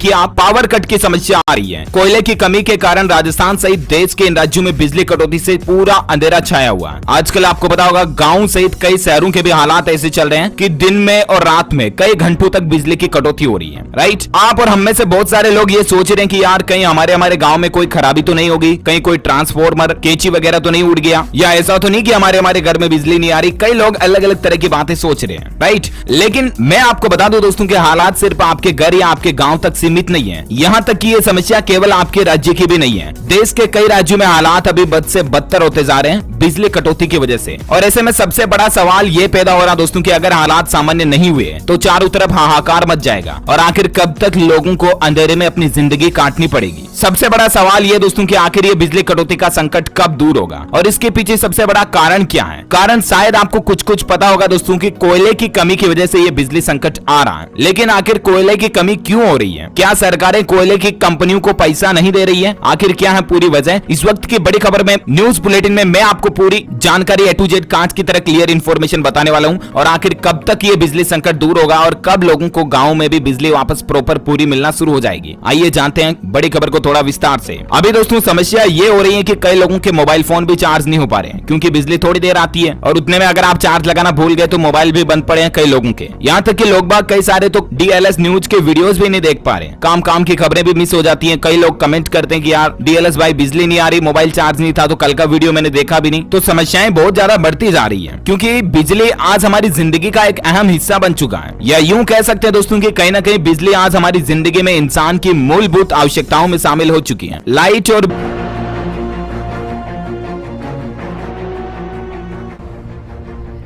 क्या power cut की समस्या आ रही है। कोयले की कमी के कारण राजस्थान सहित देश के इन राज्यों में बिजली कटौती से पूरा अंधेरा छाया हुआ है। आजकल आपको पता होगा गांव सहित कई शहरों के भी हालात ऐसे चल रहे हैं कि दिन में और रात में कई घंटों तक बिजली की कटौती हो रही है। राइट, आप और हम में से बहुत सारे लोग ये सोच रहे हैं कि यार कहीं हमारे गांव में कोई खराबी तो नहीं होगी, कहीं कोई ट्रांसफॉर्मर कैंची वगैरह तो नहीं उड़ गया, या ऐसा तो नहीं कि हमारे घर में बिजली नहीं आ रही। कई लोग अलग अलग तरह की बातें सोच रहे हैं। राइट, लेकिन मैं आपको बता दूं दोस्तों के हालात सिर्फ आपके घर या आपके गांव तक सीमित नहीं है। यहां तक कि ये समस्या केवल आपके राज्य की भी नहीं है। देश के कई राज्यों में हालात अभी बद से बदतर होते जा रहे हैं बिजली कटौती की वजह से। और ऐसे में सबसे बड़ा सवाल ये पैदा हो रहा दोस्तों कि अगर हालात सामान्य नहीं हुए तो चारों तरफ हाहाकार मच जाएगा और आखिर कब तक लोगों को अंधेरे में अपनी जिंदगी काटनी पड़ेगी। सबसे बड़ा सवाल ये दोस्तों कि आखिर ये बिजली कटौती का संकट कब दूर होगा और इसके पीछे सबसे बड़ा कारण क्या है। कारण शायद आपको कुछ पता होगा दोस्तों कि कोयले की कमी की वजह से ये बिजली संकट आ रहा है। लेकिन आखिर कोयले की कमी क्यों हो रही है? क्या सरकारें कोयले की कंपनियों को पैसा नहीं दे रही है? आखिर क्या है पूरी वजह? इस वक्त की बड़ी खबर में न्यूज बुलेटिन में मैं आपको पूरी जानकारी A to Z कांच की तरह क्लियर इन्फॉर्मेशन बताने वाला हूं। और आखिर कब तक ये बिजली संकट दूर होगा और कब लोगों को गाँव में भी बिजली वापस प्रॉपर पूरी मिलना शुरू हो जाएगी। आइए जानते हैं बड़ी खबर को थोड़ा विस्तार से। अभी दोस्तों समस्या ये हो रही है कि कई लोगों के मोबाइल फोन भी चार्ज नहीं हो पा रहे हैं क्योंकि बिजली थोड़ी देर आती है और उतने में अगर आप चार्ज लगाना भूल गए तो मोबाइल भी बंद पड़े हैं कई लोगों के। यहाँ तक कि लोग बाग कई सारे तो DLS न्यूज के वीडियोस भी नहीं देख पा रहे हैं। काम की खबरें भी मिस हो जाती हैं। कई लोग कमेंट करते हैं कि यार DLS भाई बिजली नहीं आ रही, मोबाइल चार्ज नहीं था तो कल का वीडियो मैंने देखा भी नहीं। तो समस्याएं बहुत ज्यादा बढ़ती जा रही है क्योंकि बिजली आज हमारी जिंदगी का एक अहम हिस्सा बन चुका है। या यूं कह सकते हैं दोस्तों कि कहीं ना कहीं बिजली आज हमारी जिंदगी में इंसान की मूलभूत आवश्यकताओं में शामिल हो चुकी है। लाइट और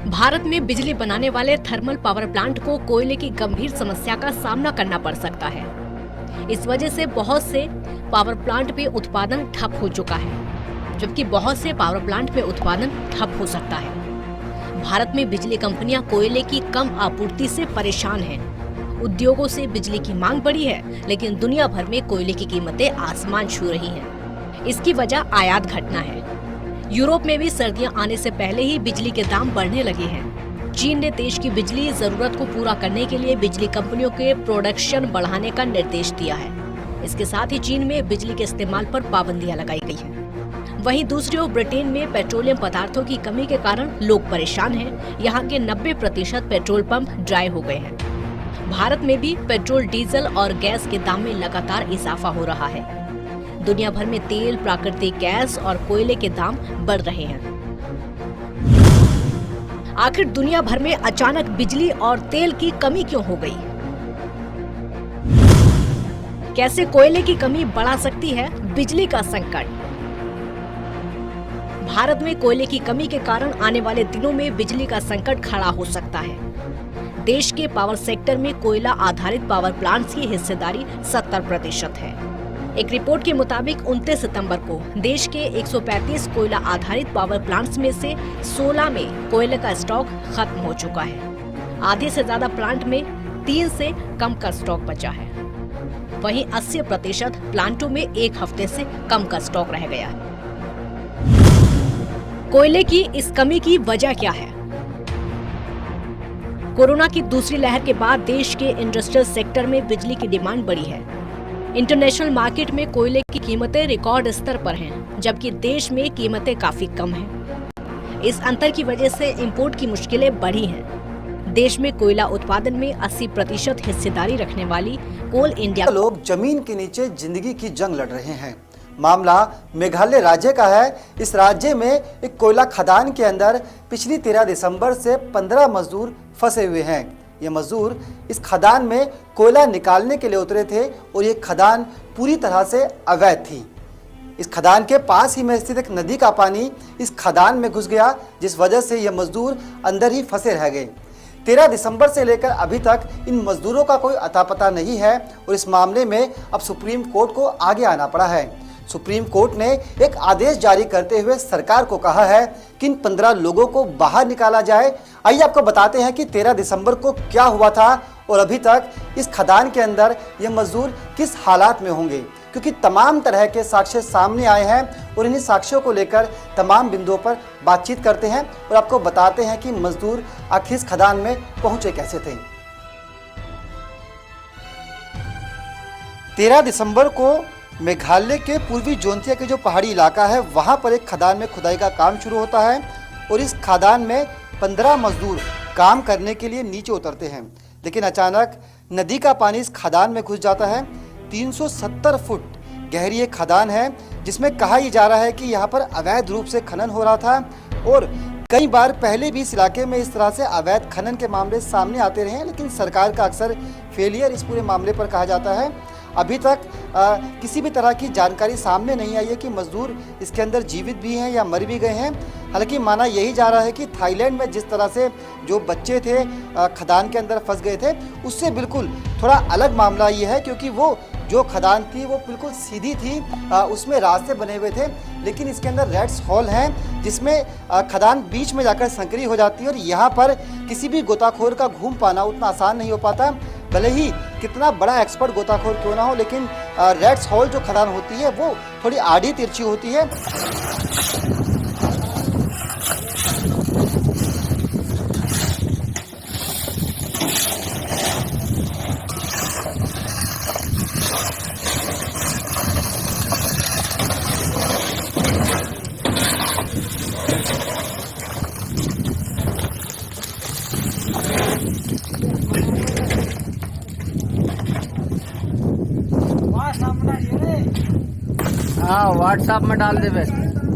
भारत में बिजली बनाने वाले थर्मल पावर प्लांट को कोयले की गंभीर समस्या का सामना करना पड़ सकता है। इस वजह से बहुत से पावर प्लांट में उत्पादन ठप हो चुका है, जबकि बहुत से पावर प्लांट में उत्पादन ठप हो सकता है। भारत में बिजली कंपनियां कोयले की कम आपूर्ति से परेशान हैं। उद्योगों से बिजली की मांग बढ़ी है, लेकिन दुनिया भर में कोयले की कीमतें आसमान छू रही हैं। इसकी वजह आयात घटना है। यूरोप में भी सर्दियां आने से पहले ही बिजली के दाम बढ़ने लगे हैं। चीन ने देश की बिजली जरूरत को पूरा करने के लिए बिजली कंपनियों के प्रोडक्शन बढ़ाने का निर्देश दिया है। इसके साथ ही चीन में बिजली के इस्तेमाल पर पाबंदियां लगाई गई हैं। वहीं दूसरी ओर ब्रिटेन में पेट्रोलियम पदार्थों की कमी के कारण लोग परेशान हैं। यहाँ के 90% पेट्रोल पंप ड्राई हो गए हैं। भारत में भी पेट्रोल, डीजल और गैस के दाम में लगातार इजाफा हो रहा है। दुनिया भर में तेल, प्राकृतिक गैस और कोयले के दाम बढ़ रहे हैं। आखिर दुनिया भर में अचानक बिजली और तेल की कमी क्यों हो गई? कैसे कोयले की कमी बढ़ा सकती है बिजली का संकट? भारत में कोयले की कमी के कारण आने वाले दिनों में बिजली का संकट खड़ा हो सकता है। देश के पावर सेक्टर में कोयला आधारित पावर प्लांट्स की हिस्सेदारी 70% है। एक रिपोर्ट के मुताबिक 29 सितंबर को देश के 135 कोयला आधारित पावर प्लांट्स में से 16 में कोयले का स्टॉक खत्म हो चुका है। आधे से ज्यादा प्लांट में 3 से कम का स्टॉक बचा है। वहीं 80% प्लांटों में 1 हफ्ते से कम का स्टॉक रह गया है। कोयले की इस कमी की वजह क्या है? कोरोना की दूसरी लहर के बाद देश के इंडस्ट्रियल सेक्टर में बिजली की डिमांड बढ़ी है। इंटरनेशनल मार्केट में कोयले की कीमतें रिकॉर्ड स्तर पर हैं, जबकि देश में कीमतें काफी कम हैं। इस अंतर की वजह से इंपोर्ट की मुश्किलें बढ़ी हैं। देश में कोयला उत्पादन में 80% हिस्सेदारी रखने वाली कोल इंडिया लोग जमीन के नीचे जिंदगी की जंग लड़ रहे हैं। मामला मेघालय राज्य का है। इस राज्य में एक कोयला खदान के अंदर पिछली 13 दिसंबर से 15 मजदूर फंसे हुए हैं। ये मजदूर इस खदान में कोयला निकालने के लिए उतरे थे और ये खदान पूरी तरह से अवैध थी। इस खदान के पास ही में स्थित एक नदी का पानी इस खदान में घुस गया, जिस वजह से ये मजदूर अंदर ही फंसे रह गए। 13 दिसंबर से लेकर अभी तक इन मजदूरों का कोई अता पता नहीं है और इस मामले में अब सुप्रीम कोर्ट को आगे आना पड़ा है। सुप्रीम कोर्ट ने एक आदेश जारी करते हुए सरकार को कहा है कि इन 15 लोगों को बाहर निकाला जाए। आइए आपको बताते हैं कि 13 दिसंबर को क्या हुआ था और अभी तक इस खदान के अंदर ये मजदूर किस हालात में होंगे, क्योंकि तमाम तरह के साक्ष्य सामने आए हैं और इन्हीं साक्ष्यों को लेकर तमाम बिंदुओं पर बातचीत करते हैं और आपको बताते हैं कि मजदूर आखिर इस खदान में पहुंचे कैसे थे। 13 दिसंबर को मेघालय के पूर्वी जोंथिया के जो पहाड़ी इलाका है वहाँ पर एक खदान में खुदाई का काम शुरू होता है और इस खदान में 15 मजदूर काम करने के लिए नीचे उतरते हैं, लेकिन अचानक नदी का पानी इस खदान में घुस जाता है। 370 फुट गहरी एक खदान है जिसमें कहा ही जा रहा है कि यहाँ पर अवैध रूप से खनन हो रहा था और कई बार पहले भी इस इलाके में इस तरह से अवैध खनन के मामले सामने आते रहे हैं, लेकिन सरकार का अक्सर फेलियर इस पूरे मामले पर कहा जाता है। अभी तक किसी भी तरह की जानकारी सामने नहीं आई है कि मजदूर इसके अंदर जीवित भी हैं या मर भी गए हैं। हालांकि माना यही जा रहा है कि थाईलैंड में जिस तरह से जो बच्चे थे खदान के अंदर फंस गए थे, उससे बिल्कुल थोड़ा अलग मामला ये है, क्योंकि वो जो खदान थी वो बिल्कुल सीधी थी, उसमें रास्ते बने हुए थे, लेकिन इसके अंदर रैट्स होल हैं जिसमें खदान बीच में जाकर संकरी हो जाती है और यहाँ पर किसी भी गोताखोर का घूम पाना उतना आसान नहीं हो पाता। भले ही कितना बड़ा एक्सपर्ट गोताखोर क्यों ना हो, लेकिन रैट्स होल जो खदान होती है वो थोड़ी आड़ी तिरछी होती है। हाँ व्हाट्सएप में डाल दे बस।